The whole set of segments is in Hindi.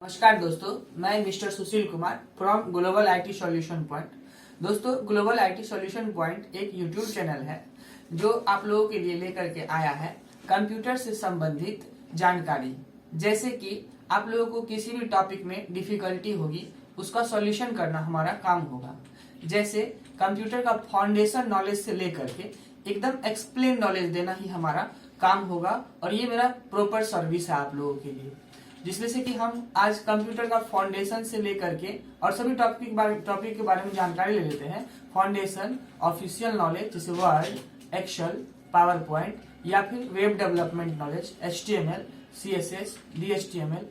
नमस्कार दोस्तों, मैं mister Sushil Kumar from global IT solution point. दोस्तों, ग्लोबल आईटी सॉल्यूशन पॉइंट एक यूट्यूब चैनल है जो आप लोगों के लिए लेकर के आया है कंप्यूटर से संबंधित जानकारी। जैसे कि आप लोगों को किसी भी टॉपिक में डिफिकल्टी होगी, उसका सॉल्यूशन करना हमारा काम होगा। जैसे कंप्यूटर का फाउंडेशन नॉलेज से लेकर के एकदम एक्सप्लेन नॉलेज देना ही हमारा काम होगा, और ये मेरा प्रॉपर सर्विस है आप लोगों के लिए, जिसमें से कि हम आज कंप्यूटर का फाउंडेशन से लेकर के और सभी टॉपिक के बारे में जानकारी ले लेते हैं। फाउंडेशन, ऑफिशियल नॉलेज जैसे वर्ड, एक्सेल, पावर पॉइंट, या फिर web development knowledge, HTML, CSS, DHTML,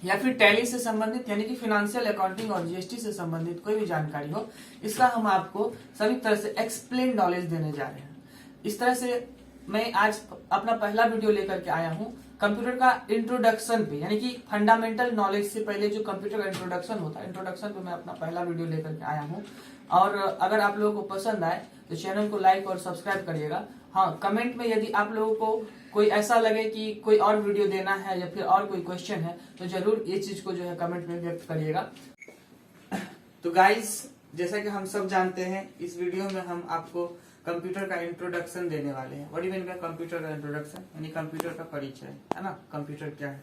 या फिर टैली से संबंधित यानी कि फाइनेंशियल अकाउंटिंग और GST से संबंधित कोई भी जानकारी हो, इसका हम आपको सभी तरह से एक्सप्लेन नॉलेज देने जा रहे हैं। इस तरह से मैं आज अपना पहला वीडियो लेकर के आया हूँ कंप्यूटर का इंट्रोडक्शन पे, यानी कि फंडामेंटल नॉलेज से पहले जो कंप्यूटर का इंट्रोडक्शन होता है, इंट्रोडक्शन पे मैं अपना पहला वीडियो लेकर के आया हूँ। और अगर आप लोगों को पसंद आए तो चैनल को लाइक और सब्सक्राइब करिएगा। हाँ, कमेंट में यदि आप लोगों को कोई ऐसा लगे कि कोई और वीडियो देना है या फिर और कोई क्वेश्चन है तो जरूर ये चीज को जो है कमेंट में व्यक्त करिएगा। तो गाइस, जैसा कि हम सब जानते हैं, इस वीडियो में हम आपको कंप्यूटर का इंट्रोडक्शन देने वाले हैं। What do you mean by computer का इंट्रोडक्शन? यानी कंप्यूटर का परिचय, है ना, कंप्यूटर क्या है।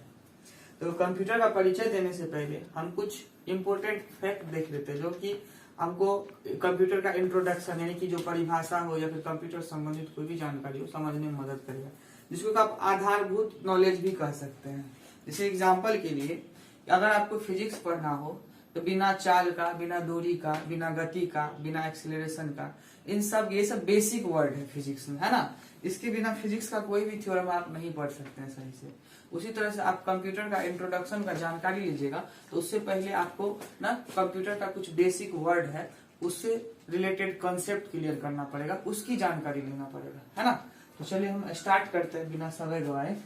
तो कंप्यूटर का परिचय देने से पहले हम कुछ इंपोर्टेंट फैक्ट देख लेते हैं, जो कि हमको कंप्यूटर का इंट्रोडक्शन यानी कि जो परिभाषा हो या फिर कंप्यूटर संबंधित कोई भी जानकारी हो समझने में मदद करेगा, जिसको आप आधारभूत नॉलेज भी कह सकते हैं। जैसे एग्जाम्पल के लिए, अगर आपको फिजिक्स पढ़ना हो तो बिना चाल का, बिना दूरी का, बिना गति का, बिना एक्सीलरेशन का, ये सब बेसिक वर्ड है फिजिक्स में, है ना। इसके बिना फिजिक्स का कोई भी थ्योरम आप नहीं पढ़ सकते हैं सही से। उसी तरह से आप कंप्यूटर का इंट्रोडक्शन का जानकारी लीजिएगा तो उससे पहले आपको ना कंप्यूटर का कुछ बेसिक वर्ड है उससे रिलेटेड कॉन्सेप्ट क्लियर करना पड़ेगा, उसकी जानकारी लेना पड़ेगा, है ना। तो चलिए हम स्टार्ट करते हैं बिना समय गवाए।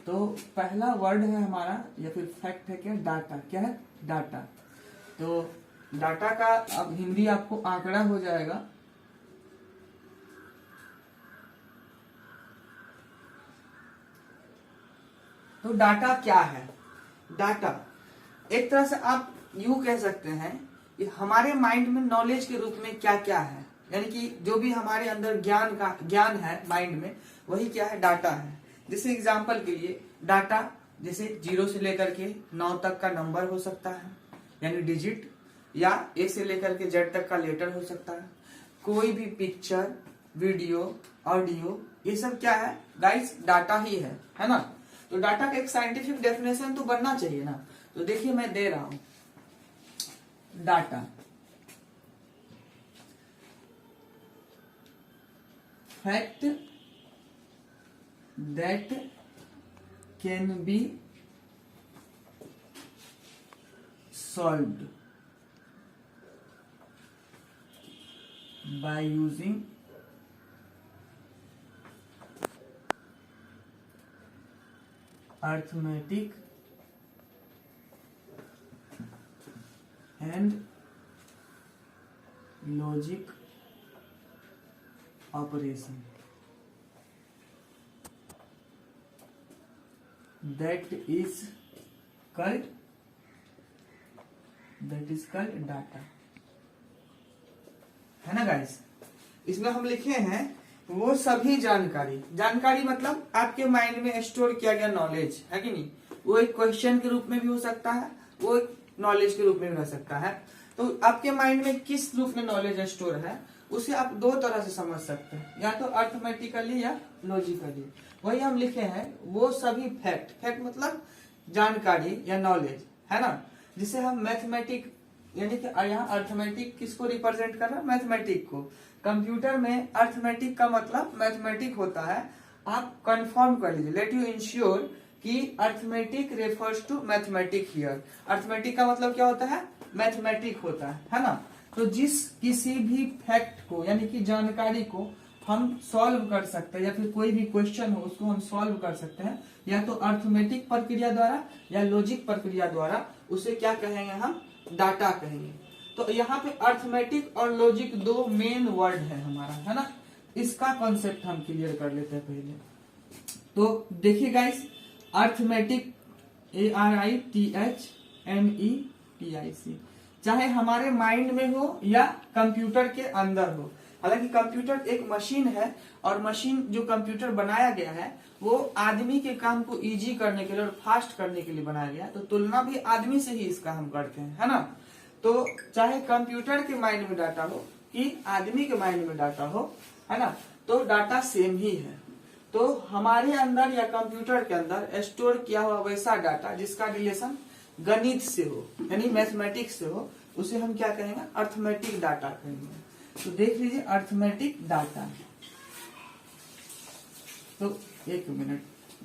तो पहला वर्ड है हमारा या फिर फैक्ट है क्या? डाटा। क्या है? डाटा। तो डाटा का अब हिंदी आपको आंकड़ा हो जाएगा। तो डाटा क्या है? डाटा एक तरह से आप यूं कह सकते हैं कि हमारे माइंड में नॉलेज के रूप में क्या क्या है, यानी कि जो भी हमारे अंदर ज्ञान है माइंड में, वही क्या है? डाटा है। जैसे एग्जांपल के लिए डाटा जैसे 0 से लेकर के 9 तक का नंबर हो सकता है, यानी डिजिट, या A से लेकर के Z तक का लेटर हो सकता है। कोई भी पिक्चर, वीडियो, ऑडियो, ये सब क्या है गाइस? डाटा ही है ना। तो डाटा का एक साइंटिफिक डेफिनेशन तो बनना चाहिए ना। तो देखिए मैं दे रहा हूं, data fact that can be solved by using arithmetic and logic operation that is called data, है ना गाइस। इसमें हम लिखे हैं वो सभी जानकारी मतलब आपके माइंड में स्टोर किया गया नॉलेज है कि नहीं। वो एक क्वेश्चन के रूप में भी हो सकता है, वो एक नॉलेज के रूप में भी हो सकता है। तो आपके माइंड में किस रूप में नॉलेज स्टोर है उसे आप दो तरह से समझ सकते हैं, या तो अर्थमेटिकली या लॉजिकली। वही हम लिखे हैं वो सभी फैक्ट मतलब जानकारी या नॉलेज, है ना, जिसे हम मैथमेटिक, यानी कि यहाँ अर्थमेटिक किसको रिप्रेजेंट कर रहा है? मैथमेटिक को। कंप्यूटर में अर्थमेटिक का मतलब मैथमेटिक होता है। आप कंफर्म कर लीजिए, लेट यू इंश्योर कि arithmetic refers to mathematic here. Arithmetic का मतलब क्या होता है? मैथमेटिक होता है ना। तो जिस किसी भी फैक्ट को यानी कि जानकारी को हम सॉल्व कर सकते हैं, या फिर कोई भी क्वेश्चन हो उसको हम सॉल्व कर सकते हैं, या तो अर्थमेटिक प्रक्रिया द्वारा या लॉजिक प्रक्रिया द्वारा, उसे क्या कहेंगे हम? डाटा कहेंगे। तो यहाँ पे अर्थमेटिक और लॉजिक दो मेन वर्ड है हमारा, है ना। इसका कॉन्सेप्ट हम क्लियर कर लेते हैं पहले। तो देखिए गाइस, अर्थमेटिक ARITH METIC, चाहे हमारे माइंड में हो या कंप्यूटर के अंदर हो। हालांकि कंप्यूटर एक मशीन है और मशीन जो कंप्यूटर बनाया गया है वो आदमी के काम को इजी करने के लिए और फास्ट करने के लिए बनाया गया है, तो तुलना भी आदमी से ही इसका हम करते हैं, है ना। तो चाहे कंप्यूटर के माइंड में डाटा हो कि आदमी के माइंड में डाटा हो, है ना, तो डाटा सेम ही है। तो हमारे अंदर या कंप्यूटर के अंदर स्टोर किया हुआ वैसा डाटा जिसका रिलेशन गणित से हो यानी मैथमेटिक्स से हो, उसे हम क्या कहेंगे, अर्थमेटिक डाटा कहेंगे। तो देख लीजिए अर्थमेटिक डाटा, तो एक मिनट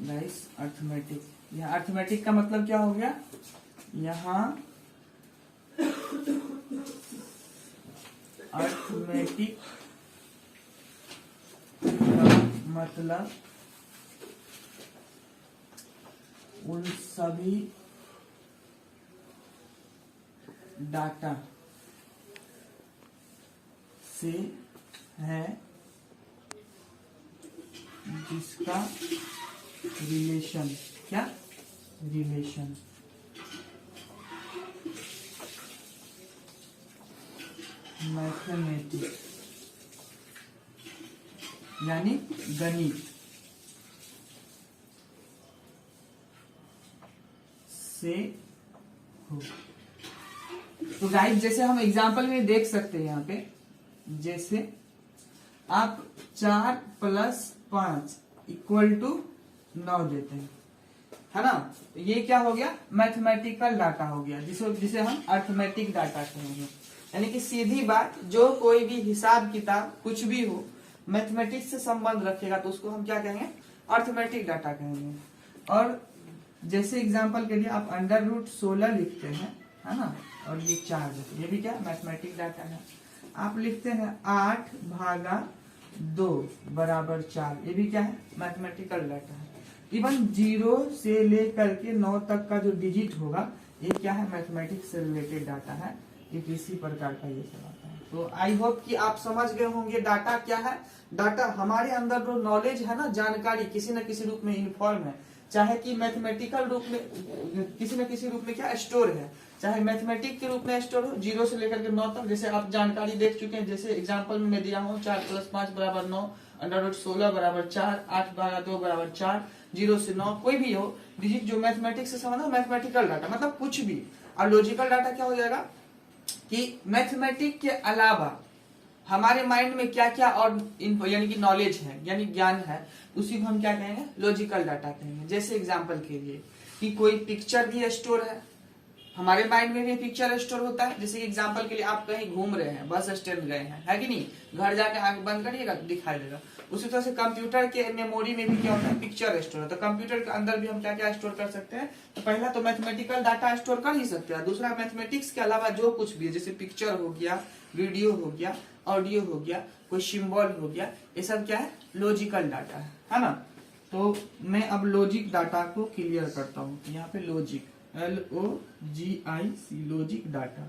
गाइस, अर्थमेटिक, यहाँ अर्थमेटिक का मतलब क्या हो गया, यहाँ अर्थमेटिक का मतलब उन सभी डाटा से है जिसका रिलेशन, क्या रिलेशन मैथमेटिक्स यानी गणित से हो। तो गाइस जैसे हम एग्जांपल में देख सकते हैं यहाँ पे, जैसे आप 4 + 5 = 9 देते हैं, है ना, ये क्या हो गया, मैथमेटिकल डाटा हो गया, जिसे हम अर्थमेटिक डाटा कहेंगे। यानी कि सीधी बात, जो कोई भी हिसाब किताब कुछ भी हो मैथमेटिक्स से संबंध रखेगा तो उसको हम क्या कहेंगे, अर्थमेटिक डाटा कहेंगे। और जैसे एग्जांपल के लिए आप √16 लिखते हैं, है ना, और ये 4 ये भी क्या मैथमेटिक डाटा है। आप लिखते हैं 8/2 = 4, ये भी क्या है, मैथमेटिकल डाटा है। इवन 0 से लेकर के 9 तक का जो डिजिट होगा ये क्या है, मैथमेटिक्स से रिलेटेड डाटा है। ये किसी प्रकार का ये सब आता है। तो आई होप कि आप समझ गए होंगे डाटा क्या है। डाटा हमारे अंदर जो नॉलेज है ना, जानकारी किसी न किसी रूप में इन्फॉर्म है, चाहे कि मैथमेटिकल रूप में किसी न किसी रूप में क्या स्टोर है, चाहे मैथमेटिक के रूप में स्टोर हो 0 से लेकर के 9 तक। जैसे आप जानकारी देख चुके हैं, जैसे एग्जांपल में मैं दिया हूँ 4 + 5 = 9, √16 = 4, 8/2 = 4, 0 से 9 कोई भी हो डिजिट जो मैथमेटिक्स से संबंध है, मैथमेटिकल डाटा मतलब कुछ भी। और लॉजिकल डाटा क्या हो जाएगा कि मैथमेटिक के अलावा हमारे माइंड में क्या क्या और यानी कि नॉलेज है यानी ज्ञान है, उसी को हम क्या कहेंगे, लॉजिकल डाटा कहेंगे। जैसे एग्जांपल के लिए कि कोई पिक्चर भी स्टोर है, हमारे माइंड में भी पिक्चर स्टोर होता है। जैसे एग्जांपल के लिए आप कहीं घूम रहे हैं, बस स्टैंड गए हैं, है कि नहीं, घर जाके आंख बंद करिएगा दिखाई देगा। उसी तरह से कंप्यूटर के मेमोरी में भी क्या होता है, पिक्चर स्टोर होता है। कंप्यूटर के अंदर भी हम क्या क्या स्टोर कर सकते हैं, तो पहला तो मैथमेटिकल डाटा स्टोर कर ही सकते हैं, दूसरा मैथमेटिक्स के अलावा जो कुछ भी है, जैसे पिक्चर हो गया, वीडियो हो गया, ऑडियो हो गया, कोई सिंबल हो गया, ये सब क्या है, लॉजिकल डाटा है ना। तो मैं अब लॉजिक डाटा को क्लियर करता हूँ। यहाँ पे लॉजिक LOGIC लॉजिक डाटा,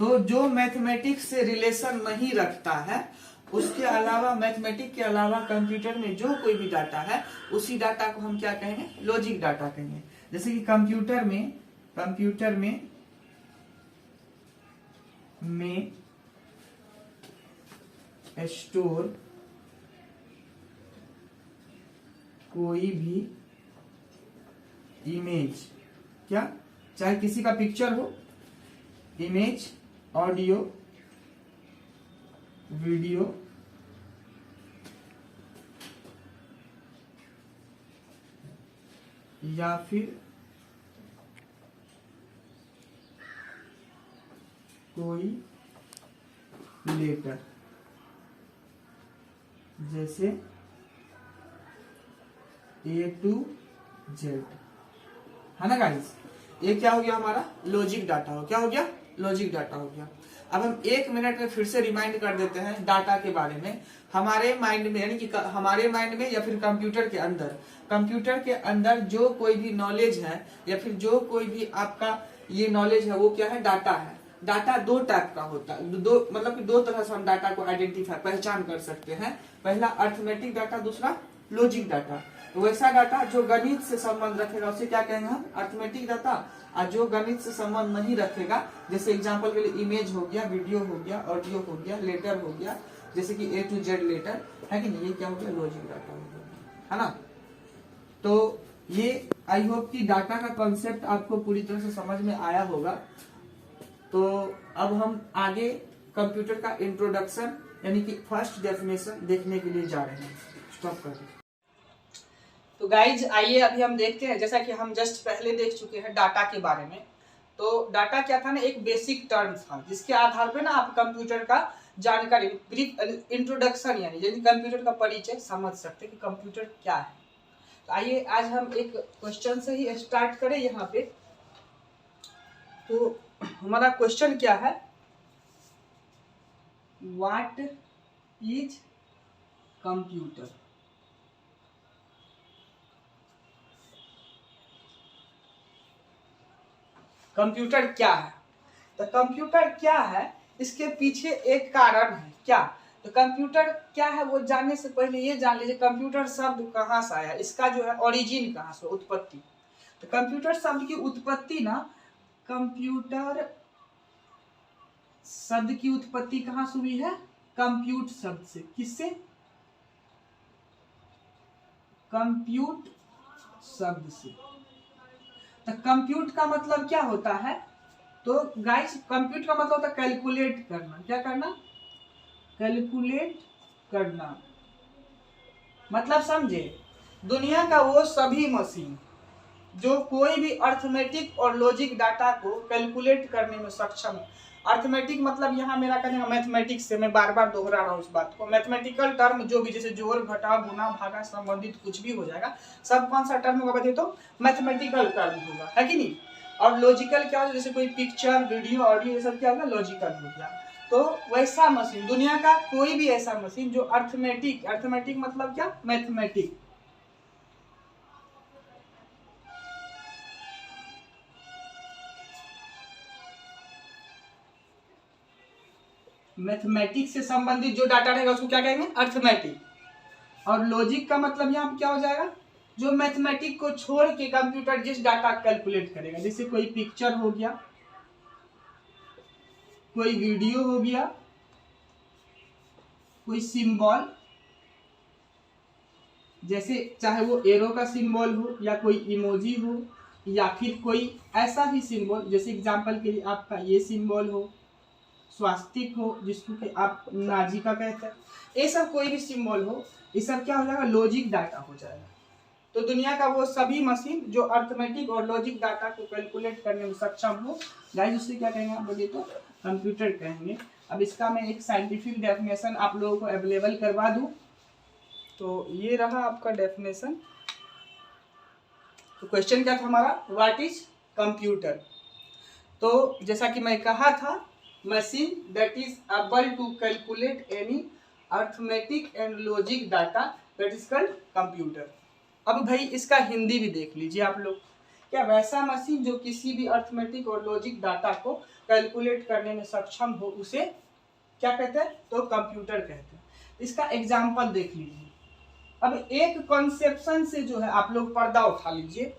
तो जो मैथमेटिक्स से रिलेशन नहीं रखता है, उसके अलावा मैथमेटिक्स के अलावा कंप्यूटर में जो कोई भी डाटा है उसी डाटा को हम क्या कहेंगे, लॉजिक डाटा कहेंगे। जैसे कि कंप्यूटर में स्टोर कोई भी इमेज, क्या चाहे किसी का पिक्चर हो, इमेज, ऑडियो, वीडियो, या फिर कोई लेटर, जैसे A to Z, है ना गाइस। ये क्या हो गया, हमारा लॉजिक डाटा हो, क्या हो गया, लॉजिक डाटा हो गया। अब हम 1 मिनट में फिर से रिमाइंड कर देते हैं डाटा के बारे में। हमारे माइंड में यानी कि हमारे माइंड में या फिर कंप्यूटर के अंदर जो कोई भी नॉलेज है या फिर जो कोई भी आपका ये नॉलेज है वो क्या है, डाटा है। डाटा 2 टाइप का होता है, मतलब कि 2 तरह से हम डाटा को आइडेंटिफाई पहचान कर सकते हैं। पहला अर्थमेटिक डाटा, दूसरा लॉजिक डाटा। वैसा डाटा जो गणित से संबंध रखेगा उसे क्या कहेंगे हम, अर्थमेटिक डाटा। और जो गणित से संबंध नहीं रखेगा, जैसे एग्जांपल के लिए इमेज हो गया, वीडियो हो गया, ऑडियो हो गया, लेटर हो गया, जैसे कि A to Z लेटर है कि नहीं, ये क्या हो गया, लॉजिक डाटा हो गया, है ना। तो ये आई होप कि डाटा का कॉन्सेप्ट आपको पूरी तरह से समझ में आया होगा। तो अब हम आगे कंप्यूटर का इंट्रोडक्शन यानी कि फर्स्ट डेफिनेशन देखने के लिए जा रहे हैं। स्टॉप कर दीजिए। तो गाइज आइए अभी हम देखते हैं, जैसा कि हम जस्ट पहले देख चुके हैं डाटा के बारे में। तो डाटा क्या था ना, एक बेसिक टर्म था जिसके आधार पे ना आप कंप्यूटर का जानकारी, ब्रीफ इंट्रोडक्शन यानी कंप्यूटर का परिचय समझ सकते कि कंप्यूटर क्या है। तो आइए आज हम एक क्वेश्चन से ही स्टार्ट करें यहाँ पे। तो हमारा क्वेश्चन क्या है, व्हाट इज कंप्यूटर। कंप्यूटर क्या है, तो कंप्यूटर क्या है इसके पीछे एक कारण है क्या। तो कंप्यूटर क्या है वो जानने से पहले ये जान लीजिए कंप्यूटर शब्द कहाँ से आया, इसका जो है ओरिजिन कहाँ से, उत्पत्ति। तो कंप्यूटर शब्द की उत्पत्ति ना, कंप्यूटर शब्द की उत्पत्ति कहाँ से हुई है, कंप्यूट शब्द से। किससे, कंप्यूट शब्द से। तो कंप्यूट का मतलब क्या होता है, तो गाइस कंप्यूट का मतलब होता है कैलकुलेट करना। क्या करना, कैलकुलेट करना। मतलब समझे, दुनिया का वो सभी मशीन जो कोई भी अर्थमेटिक और लॉजिक डाटा को कैलकुलेट करने में सक्षम है। अर्थमेटिक मतलब यहाँ मेरा कहने का मैथमेटिक्स से, मैं बार बार दोहरा रहा हूँ उस बात को। मैथमेटिकल टर्म जो भी, जैसे जोड़ घटाव गुना भागा संबंधित कुछ भी हो जाएगा, सब कौन सा टर्म होगा बताइए, तो मैथमेटिकल टर्म होगा, है कि नहीं। और लॉजिकल क्या होगा, जैसे कोई पिक्चर, वीडियो, ऑडियो, ये सब क्या होगा, लॉजिकल हो गया। तो वैसा मशीन, दुनिया का कोई भी ऐसा मशीन जो अर्थमेटिक, अर्थमेटिक मतलब क्या, मैथमेटिक, मैथमेटिक्स से संबंधित जो डाटा रहेगा उसको क्या कहेंगे, अर्थमेटिक। और लॉजिक का मतलब यहाँ क्या हो जाएगा, जो मैथमेटिक को छोड़ के कंप्यूटर जिस डाटा कैलकुलेट करेगा, जैसे कोई पिक्चर हो गया, कोई वीडियो हो गया, कोई सिंबल, जैसे चाहे वो एरो का सिंबल हो या कोई इमोजी हो या फिर कोई ऐसा ही सिंबल, जैसे एग्जांपल के लिए आपका ये सिंबल हो, स्वास्तिक हो जिसको कि आप नाजी का कहते हैं, ये सब कोई भी सिंबल हो, ये सब क्या हो जाएगा, लॉजिक डाटा हो जाएगा। तो दुनिया का वो सभी मशीन जो अर्थमेटिक और लॉजिक डाटा को कैलकुलेट करने में सक्षम हो, गाइस उससे क्या कहेंगे आप बोलिए, तो कंप्यूटर कहेंगे। अब इसका मैं एक साइंटिफिक डेफिनेशन आप लोगों को अवेलेबल करवा दूं। तो ये रहा आपका डेफिनेशन। तो क्वेश्चन क्या था हमारा, व्हाट इज कंप्यूटर। तो जैसा कि मैं कहा था, machine that is able to calculate any arithmetic and logic data that is called computer. अब भाई इसका हिंदी भी देख लीजिए आप लोग, क्या वैसा मशीन जो किसी भी अर्थमेटिक और लॉजिक डाटा को कैलकुलेट करने में सक्षम हो उसे क्या कहते हैं, तो कंप्यूटर कहते हैं। इसका एग्जाम्पल देख लीजिए। अब एक कॉन्सेप्शन से जो है आप लोग पर्दा उठा लीजिए।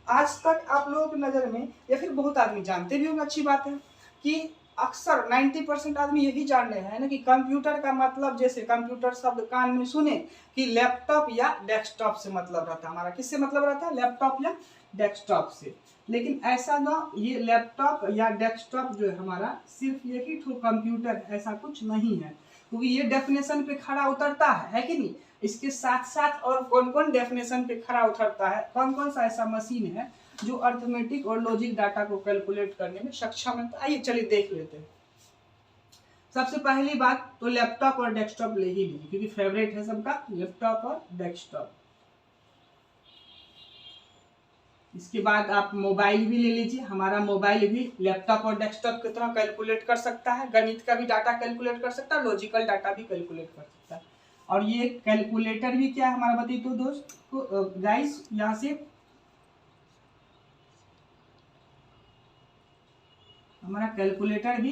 आज तक आप लोगों की नज़र में, या फिर बहुत आदमी जानते भी होंगे, अच्छी बात है, कि अक्सर 90% आदमी यही जान रहे हैं ना कि कंप्यूटर का मतलब, जैसे कंप्यूटर शब्द कान में सुने कि लैपटॉप या डेस्कटॉप से मतलब रहता है हमारा। किससे मतलब रहता है, लैपटॉप या डेस्कटॉप से। लेकिन ऐसा ना, ये लैपटॉप या डेस्कटॉप जो है हमारा सिर्फ यही ठो कंप्यूटर, ऐसा कुछ नहीं है, क्योंकि ये डेफिनेशन पे खड़ा उतरता है कि नहीं। इसके साथ साथ और कौन कौन डेफिनेशन पे खड़ा उतरता है, कौन कौन सा ऐसा मशीन है जो अर्थमेटिक और लॉजिक डाटा को कैलकुलेट करने में सक्षम है। तो आइए चलिए देख लेते हैं। सबसे पहली बात तो लैपटॉप और डेस्कटॉप ले ही लीजिए, क्योंकि फेवरेट है सबका लैपटॉप और डेस्कटॉप। इसके बाद आप मोबाइल भी ले लीजिए। हमारा मोबाइल भी लैपटॉप और डेस्कटॉप की तरह कैलकुलेट कर सकता है, गणित का भी डाटा कैलकुलेट कर सकता है, लॉजिकल डाटा भी कैलकुलेट कर सकता है। और ये कैलकुलेटर भी क्या है हमारा, बताइए तो दोस्त को गाइस, यहाँ से हमारा कैलकुलेटर भी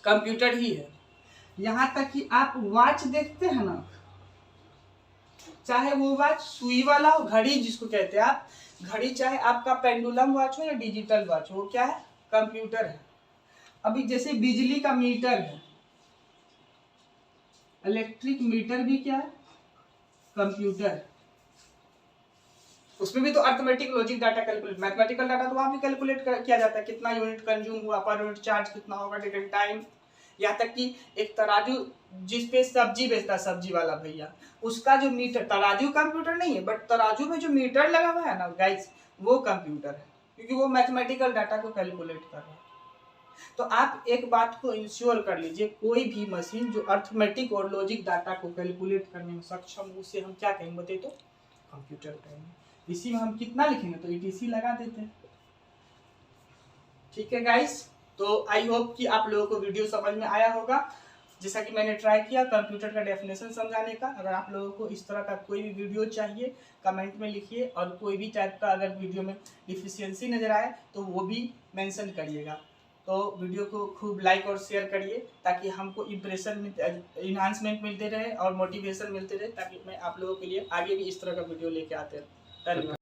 कंप्यूटर ही है। यहाँ तक कि आप वॉच देखते हैं ना, चाहे वो वॉच सुई वाला हो, घड़ी जिसको कहते हैं आप, घड़ी चाहे आपका पेंडुलम वॉच हो या डिजिटल वॉच हो, वो क्या है? कंप्यूटर है। अभी जैसे बिजली का मीटर है, इलेक्ट्रिक मीटर भी क्या है? कंप्यूटर। उसमें भी तो arithmetic logic data calculate, mathematical data तो वहां भी कैलकुलेट किया जाता है, कितना यूनिट कंज्यूम हुआ, पर यूनिट चार्ज कितना होगा, डिटेक्ट टाइम। यहाँ तक कि एक तराजू जिसपे सब्जी बेचता है, सब्जी वाला भैया, उसका जो मीटर, तराजू कंप्यूटर नहीं है बट तराजू में जो मीटर लगा हुआ है ना गाइस, वो कंप्यूटर है, क्योंकि वो मैथमेटिकल डाटा को कैलकुलेट कर रहा है। तो आप एक बात को इंश्योर कर लीजिए, कोई भी मशीन जो अर्थमेटिक और लॉजिक डाटा को कैलकुलेट करने में सक्षम, उसे हम क्या कहेंगे बताइए? तो कंप्यूटर कहेंगे। इसी में हम कितना लिखेंगे? तो ईटीसी लगा देते हैं। ठीक है गाइस, तो आई होप कि आप लोगों को वीडियो समझ में आया होगा। जैसा कि मैंने ट्राई किया कंप्यूटर का डेफिनेशन समझाने का। अगर आप लोगों को इस तरह का कोई भी वीडियो चाहिए कमेंट में लिखिए, और कोई भी टाइप का अगर वीडियो में डिफिशियंसी नज़र आए तो वो भी मेंशन करिएगा। तो वीडियो को खूब लाइक और शेयर करिए, ताकि हमको इम्प्रेशन इन्हांसमेंट मिलते रहे और मोटिवेशन मिलते रहे, ताकि मैं आप लोगों के लिए आगे भी इस तरह का वीडियो लेके आते रहे। धन्यवाद।